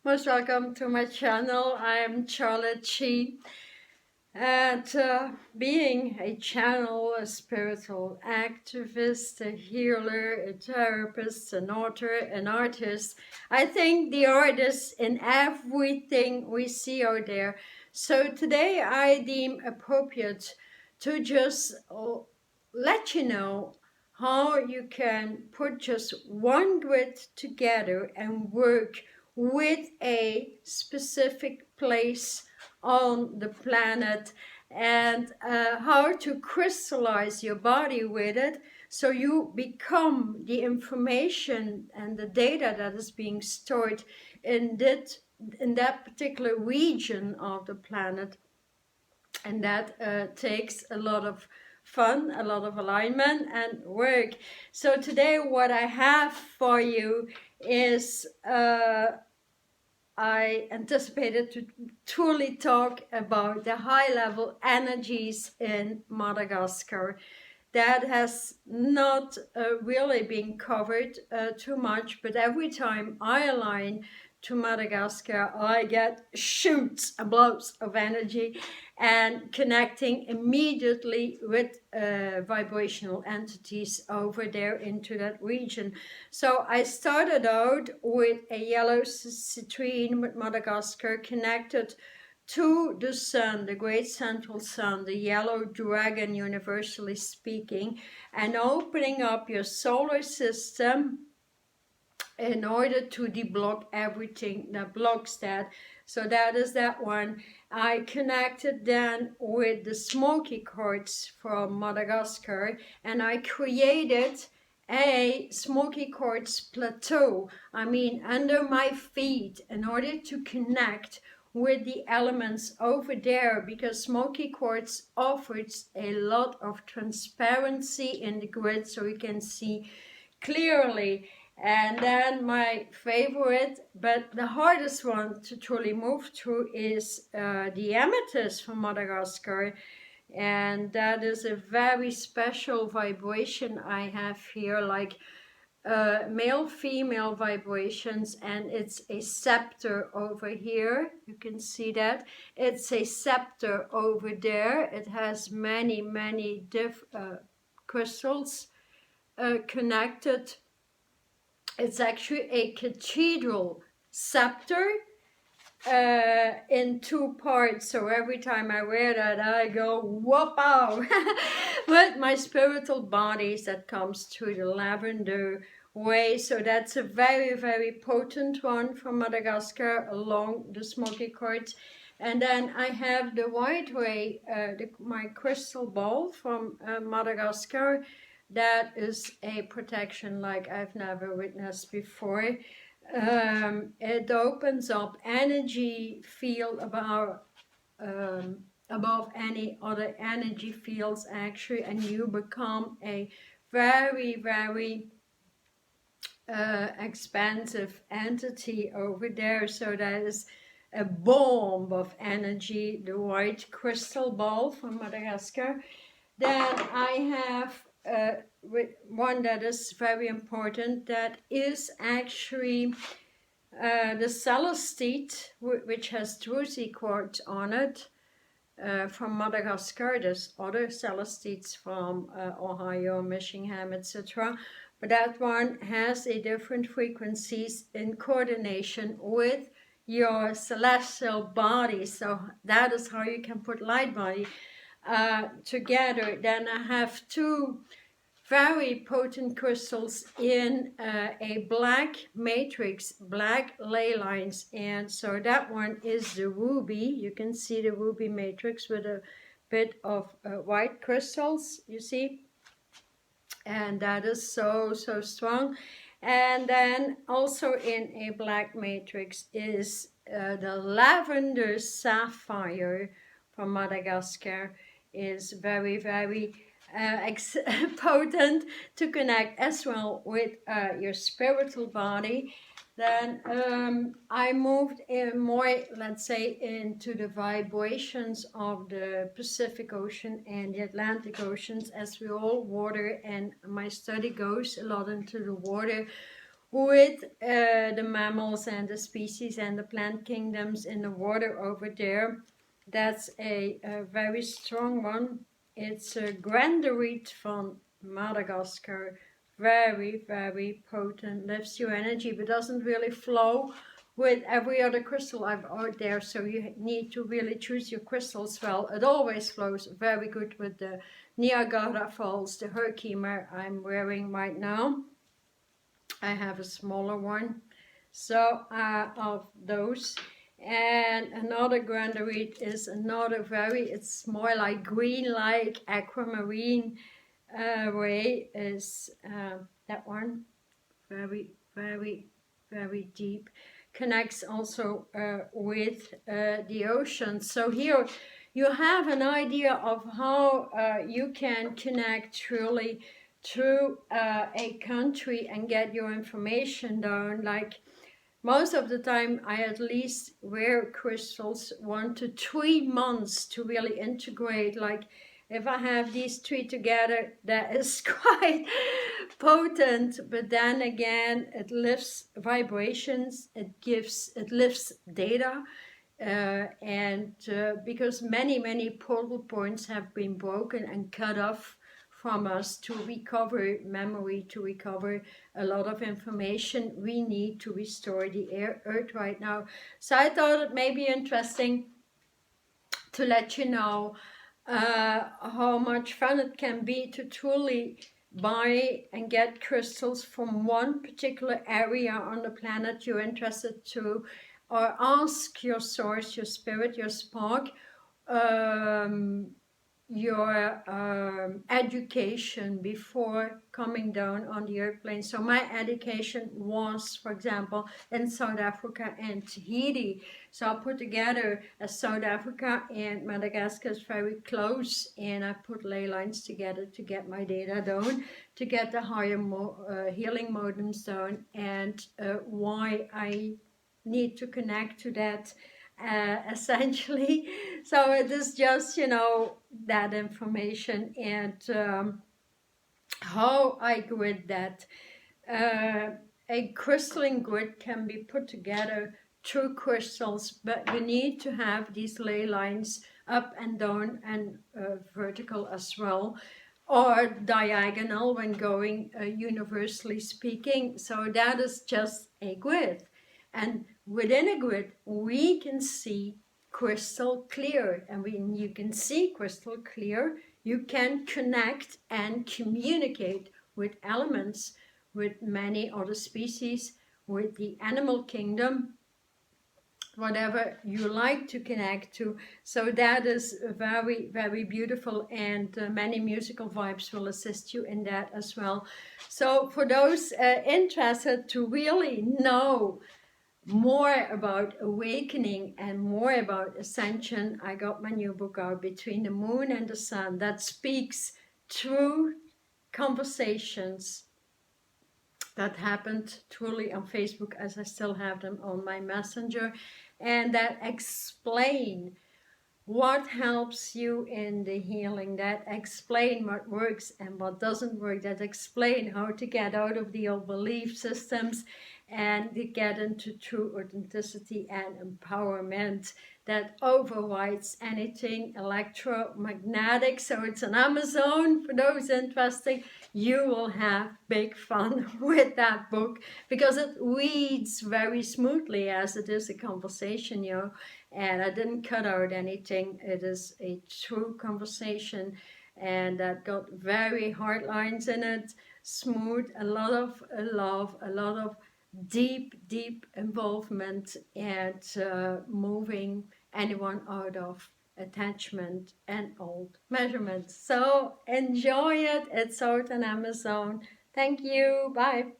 Most welcome to my channel. I'm Charlotte Chi, and being a channel, a spiritual activist, a healer, a therapist, an author, an artist, I think the artist in everything we see out there. So today I deem appropriate to just let you know how you can put just one grid together and work with a specific place on the planet, and how to crystallize your body with it so you become the information and the data that is being stored in that particular region of the planet. And that takes a lot of fun, a lot of alignment and work. So today what I have for you is I anticipated to truly talk about the high-level energies in Madagascar. That has not really been covered too much, but every time I align to Madagascar, I get shoots and blows of energy and connecting immediately with vibrational entities over there into that region. So I started out with a yellow citrine with Madagascar connected to the sun, the great central sun, the yellow dragon, universally speaking, and opening up your solar system in order to deblock everything that blocks that. So that is that one. I connected then with the smoky quartz from Madagascar, and I created a smoky quartz plateau, under my feet, in order to connect with the elements over there, because smoky quartz offers a lot of transparency in the grid so you can see clearly. And then my favorite, but the hardest one to truly move through, is the amethyst from Madagascar. And that is a very special vibration I have here, like male-female vibrations, and it's a scepter over here. You can see that. It's a scepter over there. It has many crystals connected. It's actually a cathedral scepter in two parts. So every time I wear that, I go whoop-ow. With my spiritual bodies that comes through the lavender way. So that's a very potent one from Madagascar along the smoky quartz. And then I have the white ray, my crystal ball from Madagascar. That is a protection like I've never witnessed before. It opens up energy field above any other energy fields actually, and you become a very expansive entity over there. So that is a bomb of energy, the white crystal ball from Madagascar. Then I have one that is very important, that is actually the celestite, which has druzy quartz on it, from Madagascar. There's other celestites from Ohio, Michigan, etc. But that one has a different frequencies in coordination with your celestial body. So that is how you can put light body together. Then I have two very potent crystals in a black matrix, black ley lines, and so that one is the ruby. You can see the ruby matrix with a bit of white crystals, you see, and that is so strong. And then also in a black matrix is the lavender sapphire from Madagascar. Is very potent to connect as well with your spiritual body. Then I moved in more, let's say, into the vibrations of the Pacific Ocean and the Atlantic Oceans, as we all water, and my study goes a lot into the water, with the mammals and the species and the plant kingdoms in the water over there. That's a very strong one. It's a granderite from Madagascar. Very, very potent, lifts your energy, but doesn't really flow with every other crystal I've out there, so you need to really choose your crystals well. It always flows very good with the Niagara Falls, the Herkimer I'm wearing right now. I have a smaller one, so of those. And another granderite is another it's more like green, like aquamarine ray is that one. Very, very, very deep. Connects also with the ocean. So here you have an idea of how you can connect truly to a country and get your information down. Like most of the time I at least wear crystals 1 to 3 months to really integrate. Like if I have these 3 together, that is quite potent, but then again it lifts vibrations, it lifts data, and because many portal points have been broken and cut off from us to recover memory, to recover a lot of information we need to restore the earth right now. So I thought it may be interesting to let you know how much fun it can be to truly buy and get crystals from one particular area on the planet you're interested to, or ask your source, your spirit, your spark, your education before coming down on the airplane. So my education was, for example, in South Africa and Tahiti. So I put together South Africa and Madagascar is very close, and I put ley lines together to get my data down, to get the higher healing modems down, and why I need to connect to that essentially. So it is just, you know, that information, and how I grid that. A crystalline grid can be put together through crystals, but you need to have these ley lines up and down and vertical as well, or diagonal when going universally speaking. So that is just a grid. And within a grid, we can see crystal clear. And when you can see crystal clear, you can connect and communicate with elements, with many other species, with the animal kingdom, whatever you like to connect to. So that is very, very beautiful, and many musical vibes will assist you in that as well. So for those interested to really know more about awakening and more about ascension, I got my new book out, Between the Moon and the Sun, that speaks through conversations that happened truly on Facebook, as I still have them on my messenger, and that explain what helps you in the healing, that explain what works and what doesn't work, that explain how to get out of the old belief systems and to get into true authenticity and empowerment that overrides anything electromagnetic. So it's on Amazon for those interested. You will have big fun with that book because it reads very smoothly, as it is a conversation, you know, and I didn't cut out anything. It is a true conversation, and that got very hard lines in it, smooth, a lot of love, a lot of deep involvement, and moving anyone out of attachment and old measurements. So enjoy it. It's out on Amazon. Thank you. Bye.